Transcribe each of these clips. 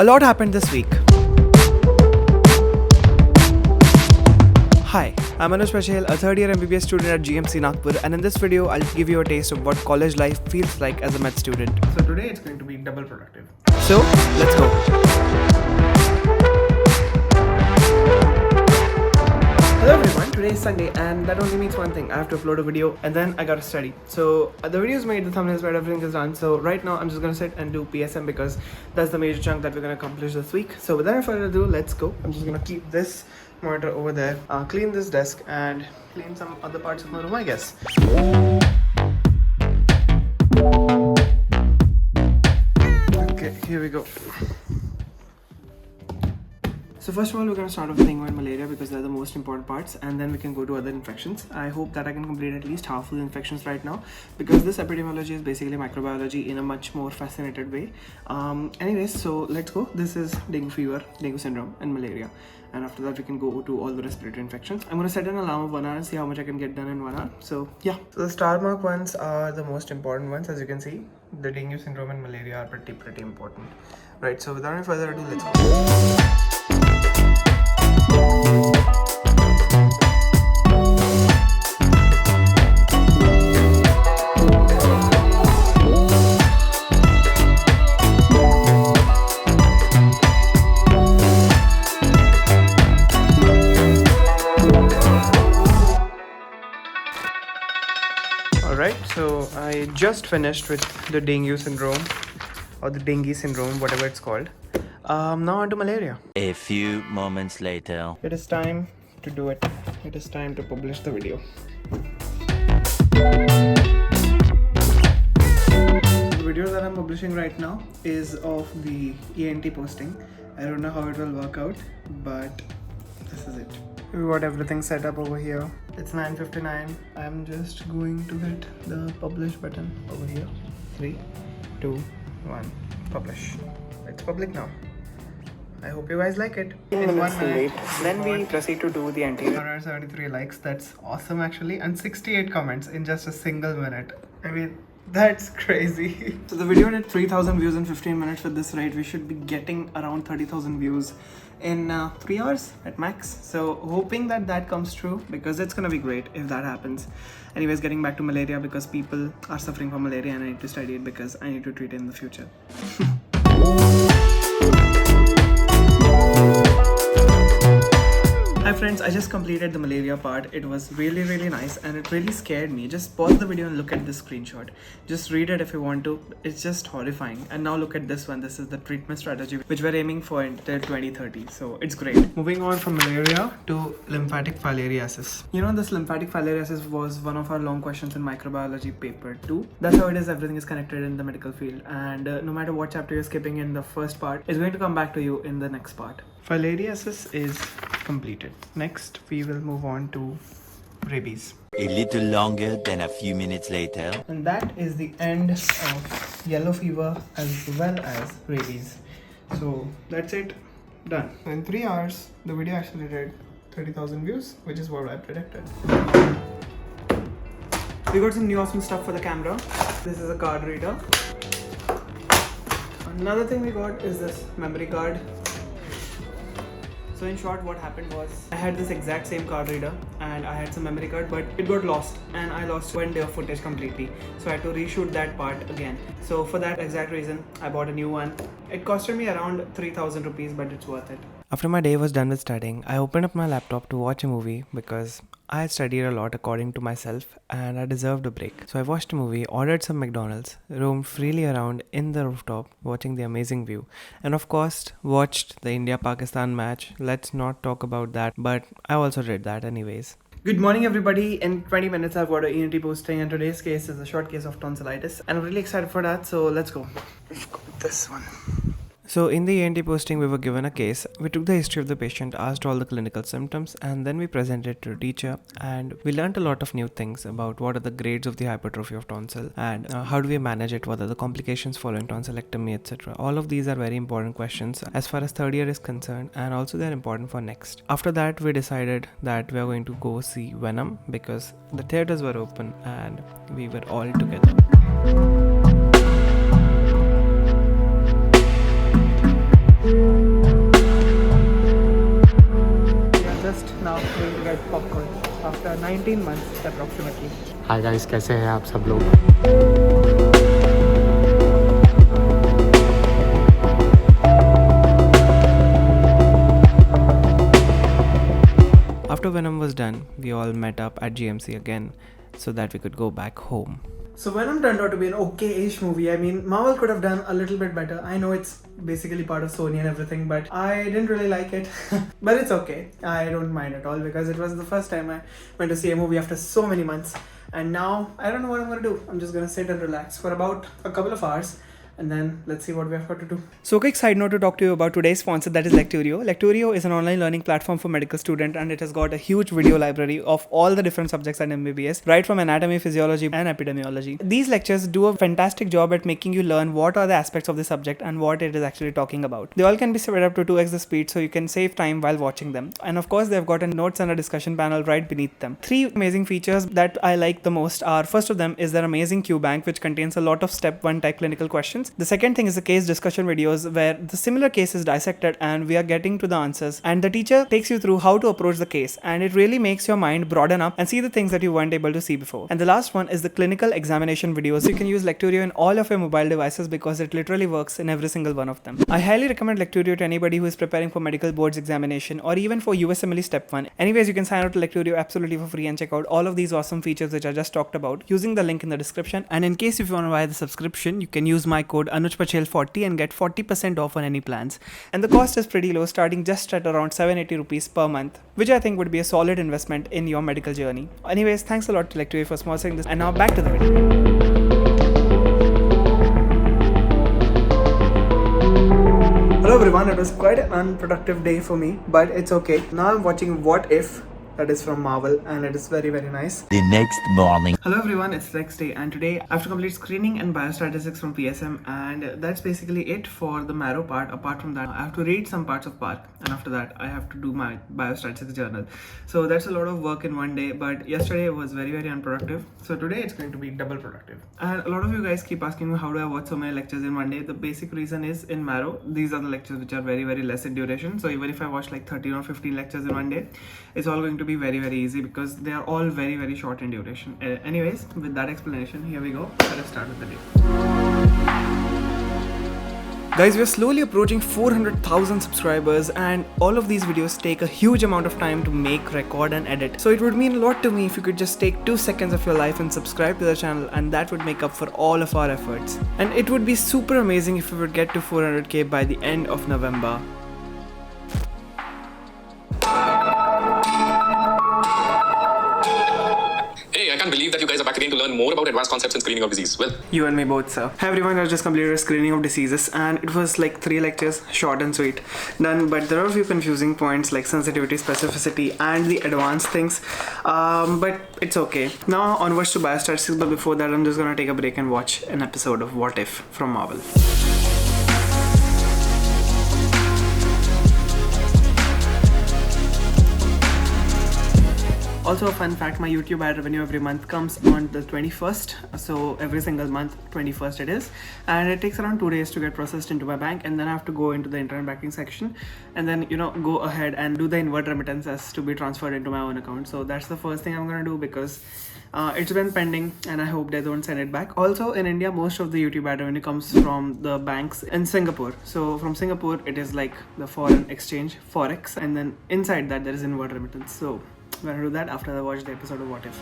A lot happened this week. Hi, I'm Anuj Pachhel, a third year MBBS student at GMC Nagpur, and in this video I'll give you a taste of what college life feels like as a med student. So today it's going to be double productive. So, let's go. Hello everyone, today is Sunday and that only means one thing. I have to upload a video and then I gotta study. So the video is made, the thumbnail is made, everything is done. So right now I'm just gonna sit and do PSM because that's the major chunk that we're gonna accomplish this week. So without any further ado, let's go. I'm just gonna keep this monitor over there, clean this desk and clean some other parts of my room, I guess. Okay, here we go. So first of all, we're going to start off with dengue and malaria because they're the most important parts, and then we can go to other infections. I hope that I can complete at least half of the infections right now because this epidemiology is basically microbiology in a much more fascinated way. Anyways, so let's go. This is dengue fever, dengue syndrome and malaria, and after that we can go to all the respiratory infections. I'm going to set an alarm of 1 hour and see how much I can get done in 1 hour. So yeah, so the star mark ones are the most important ones. As you can see, the dengue syndrome and malaria are pretty important. Right, so without any further ado, let's go. Alright, so I just finished with the dengue syndrome or the dengue syndrome, whatever it's called. Now on to malaria. A few moments later. It is time to do it. It is time to publish the video. The video that I'm publishing right now is of the ENT posting. I don't know how it will work out, but this is it. We got everything set up over here. It's 9:59. I'm just going to hit the publish button over here. 3, 2, 1, publish. It's public now. I hope you guys like it. In 1 minute, then we proceed to do the anterior. 173 likes, that's awesome actually, and 68 comments in just a single minute. I mean, that's crazy. So the video did 3,000 views in 15 minutes. With this rate, we should be getting around 30,000 views in 3 hours at max. So hoping that that comes true because it's gonna be great if that happens. Anyways, getting back to malaria because people are suffering from malaria and I need to study it because I need to treat it in the future. Hi friends, I just completed the malaria part. It was really nice and it really scared me. Just pause the video and look at this screenshot. Just read it if you want to. It's just horrifying. And now look at this one. This is the treatment strategy which we're aiming for until 2030. So it's great. Moving on from malaria to lymphatic filariasis. You know, this lymphatic filariasis was one of our long questions in microbiology paper 2. That's how it is. Everything is connected in the medical field. And no matter what chapter you're skipping in the first part, it's going to come back to you in the next part. Filariasis is completed. Next, we will move on to rabies. A little longer than a few minutes later. And that is the end of yellow fever as well as rabies. So that's it, done. In 3 hours, the video actually did 30,000 views, which is what I predicted. We got some new awesome stuff for the camera. This is a card reader. Another thing we got is this memory card. So in short, what happened was I had this exact same card reader and I had some memory card, but it got lost and I lost 1 day of footage completely. So I had to reshoot that part again. So for that exact reason, I bought a new one. It costed me around 3,000 rupees, but it's worth it. After my day was done with studying, I opened up my laptop to watch a movie because I had studied a lot according to myself and I deserved a break. So I watched a movie, ordered some McDonald's, roamed freely around in the rooftop watching the amazing view, and of course watched the India-Pakistan match. Let's not talk about that, but I also did that anyways. Good morning everybody. In 20 minutes I've got an ENT posting and today's case is a short case of tonsillitis and I'm really excited for that, so let's go. Let's go with this one. So in the ENT posting, we were given a case. We took the history of the patient, asked all the clinical symptoms, and then we presented it to a teacher. And we learned a lot of new things about what are the grades of the hypertrophy of tonsil and how do we manage it, what are the complications following tonsillectomy, etc. All of these are very important questions as far as third year is concerned, and also they're important for next. After that, we decided that we are going to go see Venom because the theaters were open and we were all together. 19 months approximately. Hi guys, कैसे हैं आप सब लोग? After Venom was done, we all met up at GMC again so that we could go back home. So Venom turned out to be an okay-ish movie. I mean, Marvel could have done a little bit better. I know it's basically part of Sony and everything, but I didn't really like it. But it's okay. I don't mind at all because it was the first time I went to see a movie after so many months. And now, I don't know what I'm going to do. I'm just going to sit and relax for about a couple of hours. And then let's see what we have got to do. So quick side note to talk to you about today's sponsor, that is Lecturio. Lecturio is an online learning platform for medical students, and it has got a huge video library of all the different subjects at MBBS, right from anatomy, physiology and epidemiology. These lectures do a fantastic job at making you learn what are the aspects of the subject and what it is actually talking about. They all can be spread up to 2x the speed so you can save time while watching them. And of course, they've got a notes and a discussion panel right beneath them. 3 amazing features that I like the most are, first of them is their amazing Q bank, which contains a lot of step 1 type clinical questions. The second thing is the case discussion videos where the similar case is dissected and we are getting to the answers, and the teacher takes you through how to approach the case, and it really makes your mind broaden up and see the things that you weren't able to see before. And the last one is the clinical examination videos. You can use Lecturio in all of your mobile devices because it literally works in every single one of them. I highly recommend Lecturio to anybody who is preparing for medical boards examination or even for USMLE step 1. Anyways, you can sign up to Lecturio absolutely for free and check out all of these awesome features which I just talked about using the link in the description. And in case if you want to buy the subscription, you can use my code Anujpachhel40 and get 40% off on any plans. And the cost is pretty low, starting just at around 780 rupees per month, which I think would be a solid investment in your medical journey. Anyways, thanks a lot to Lecturio for sponsoring this, and now back to the video. Hello everyone, it was quite an unproductive day for me, but it's okay. Now I'm watching What If, that is from Marvel, and it is very nice. The next morning. Hello everyone, it's next day, and today I have to complete screening and biostatistics from PSM, and that's basically it for the marrow part. Apart from that, I have to read some parts of Park, and after that I have to do my biostatistics journal. So that's a lot of work in one day, but yesterday was very unproductive. So today it's going to be double productive. And a lot of you guys keep asking me how do I watch so many lectures in one day. The basic reason is in marrow, these are the lectures which are very less in duration. So even if I watch like 13 or 15 lectures in one day, it's all going to be very easy because they are all very short in duration. Anyways, with that explanation, here we go. Let us start with the day. Guys, we are slowly approaching 400,000 subscribers, and all of these videos take a huge amount of time to make, record and edit. So it would mean a lot to me if you could just take 2 seconds of your life and subscribe to the channel, and that would make up for all of our efforts. And it would be super amazing if we would get to 400k by the end of November. Hey, I can't believe that you guys are back again to learn more about advanced concepts in screening of disease. Well, you and me both, sir. Hi everyone, I just completed a screening of diseases, and it was like 3 lectures, short and sweet, done. But there are a few confusing points like sensitivity, specificity and the advanced things, but it's okay. Now onwards to biostatistics, but before that I'm just gonna take a break and watch an episode of What If from Marvel. Also, a fun fact, my YouTube ad revenue every month comes on the 21st. So every single month, 21st it is. And it takes around 2 days to get processed into my bank. And then I have to go into the internet banking section and then, go ahead and do the inward remittances to be transferred into my own account. So that's the first thing I'm going to do because it's been pending and I hope they don't send it back. Also, in India, most of the YouTube ad revenue comes from the banks in Singapore. So from Singapore, it is like the foreign exchange, Forex. And then inside that, there is inward remittance. So I'm gonna do that after I watch the episode of What If.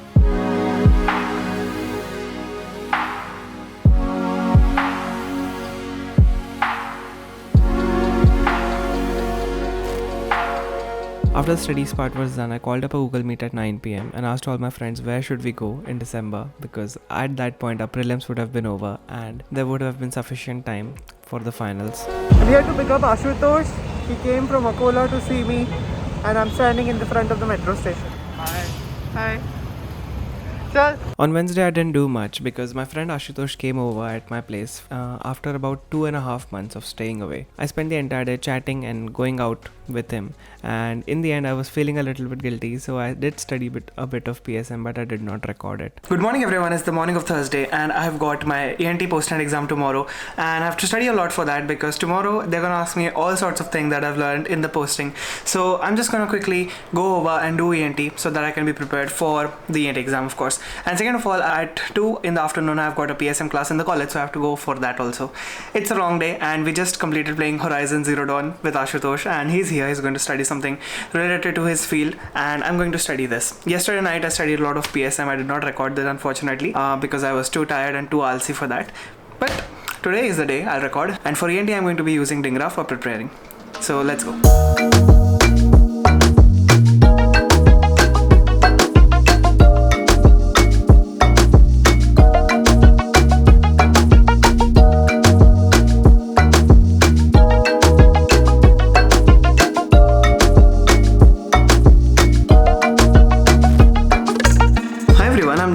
After the studies part was done, I called up a Google Meet at 9 PM and asked all my friends where should we go in December, because at that point our prelims would have been over and there would have been sufficient time for the finals. We had to pick up Ashutosh. He came from Akola to see me, and I'm standing in the front of the metro station. Hi. On Wednesday I didn't do much because my friend Ashutosh came over at my place after about 2.5 months of staying away. I spent the entire day chatting and going out with him, and in the end I was feeling a little bit guilty, so I did study a bit of PSM, but I did not record it. Good morning everyone, it's the morning of Thursday and I have got my ENT post-end exam tomorrow, and I have to study a lot for that because tomorrow they're gonna ask me all sorts of things that I've learned in the posting. So I'm just gonna quickly go over and do ENT so that I can be prepared for the ENT exam, of course. And second of all, at 2 in the afternoon I've got a PSM class in the college, so I have to go for that also. It's a long day and we just completed playing Horizon Zero Dawn with Ashutosh, and he's here. He's going to study something related to his field and I'm going to study this. Yesterday night I studied a lot of PSM. I did not record this unfortunately because I was too tired and too alsy for that. But today is the day I'll record, and for ENT I'm going to be using Dingra for preparing. So let's go.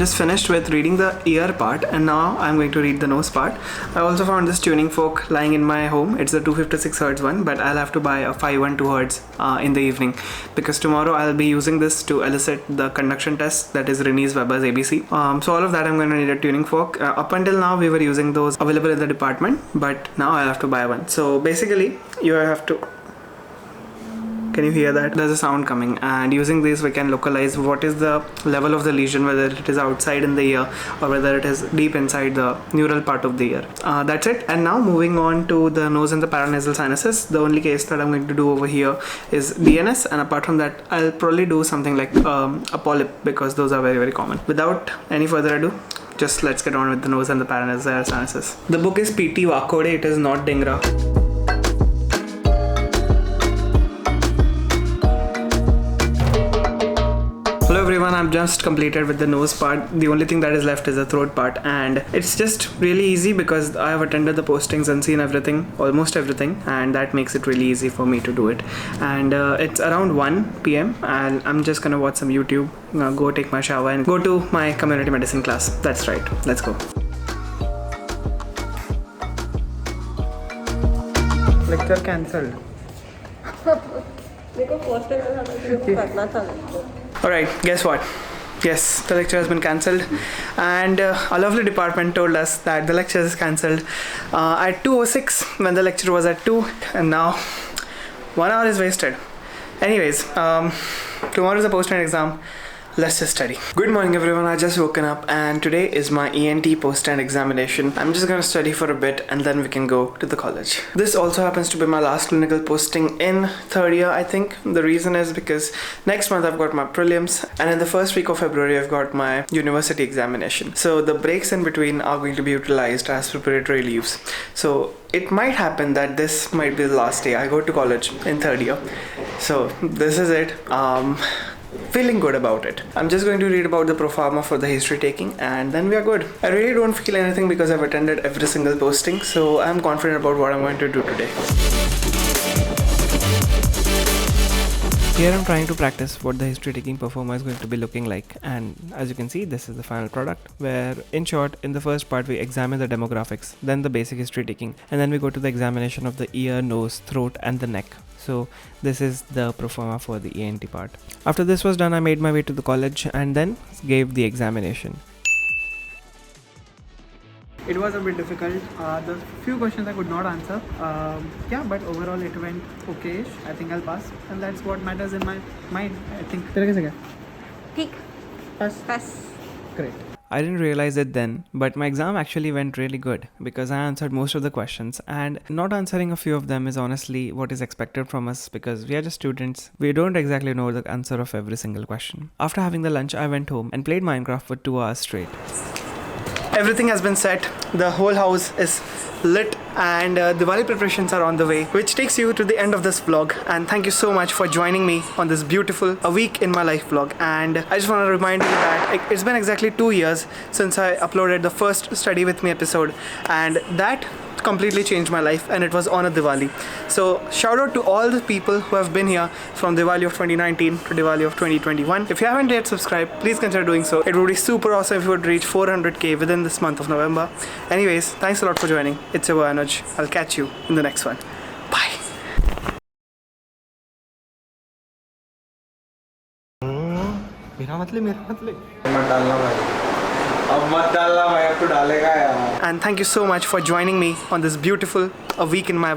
Finished with reading the ear part, and now I'm going to read the nose part. I also found this tuning fork lying in my home. It's the 256Hz one, but I'll have to buy a 512Hz in the evening because tomorrow I'll be using this to elicit the conduction test, that is Rennie's Weber's ABC. So all of that I'm going to need a tuning fork. Up until now we were using those available in the department, but now I'll have to buy one. So basically you have to... Can you hear that? There's a sound coming, and using this we can localize what is the level of the lesion, whether it is outside in the ear or whether it is deep inside the neural part of the ear. That's it. And now moving on to the nose and the paranasal sinuses. The only case that I'm going to do over here is DNS, and apart from that I'll probably do something like a polyp because those are very, very common. Without any further ado, just let's get on with the nose and the paranasal sinuses. The book is PT Wakode, it is not Dingra. Hello everyone, I've just completed with the nose part. The only thing that is left is the throat part, and it's just really easy because I have attended the postings and seen everything, almost everything, and that makes it really easy for me to do it. And it's around 1 PM and I'm just gonna watch some YouTube, go take my shower and go to my community medicine class. That's right, let's go. Lecture cancelled. Alright, guess what? Yes, the lecture has been cancelled, and a lovely department told us that the lecture is cancelled at 2:06 when the lecture was at 2, and now 1 hour is wasted. Anyways, tomorrow is the post-end exam. Let's just study. Good morning everyone, I just woken up and today is my ENT post-end examination. I'm just gonna study for a bit and then we can go to the college. This also happens to be my last clinical posting in third year, I think. The reason is because next month I've got my prelims, and in the first week of February I've got my university examination. So the breaks in between are going to be utilized as preparatory leaves. So it might happen that this might be the last day I go to college in third year. So this is it. Feeling good about it. I'm just going to read about the proforma for the history taking and then we are good. I really don't feel anything because I've attended every single posting, so I'm confident about what I'm going to do today. Here I'm trying to practice what the history taking performer is going to be looking like, and as you can see this is the final product, where in short in the first part we examine the demographics, then the basic history taking, and then we go to the examination of the ear, nose, throat and the neck. So this is the proforma for the ENT part. After this was done I made my way to the college and then gave the examination. It was a bit difficult. The few questions I could not answer. Yeah, but overall it went okay-ish. I think I'll pass, and that's what matters in my mind, I think. तेरा कैसे गया? ठीक. Pass. Great. I didn't realize it then, but my exam actually went really good because I answered most of the questions, and not answering a few of them is honestly what is expected from us because we are just students. We don't exactly know the answer of every single question. After having the lunch, I went home and played Minecraft for 2 hours straight. Everything has been set. The whole house is lit and Diwali preparations are on the way, which takes you to the end of this vlog. And thank you so much for joining me on this beautiful A Week in My Life vlog. And I just want to remind you that it's been exactly 2 years since I uploaded the first Study With Me episode, and that completely changed my life, and it was on a Diwali. So shout out to all the people who have been here from Diwali of 2019 to Diwali of 2021. If you haven't yet subscribed, please consider doing so. It would be super awesome if you would reach 400k within this month of November. Anyways, thanks a lot for joining. It's your boy Anuj. I'll catch you in the next one. Bye. मेरा मतलब मत डालना भाई, अब मत डालना भाई, अब तो डालेगा यार. And thank you so much for joining me on this beautiful A Week in My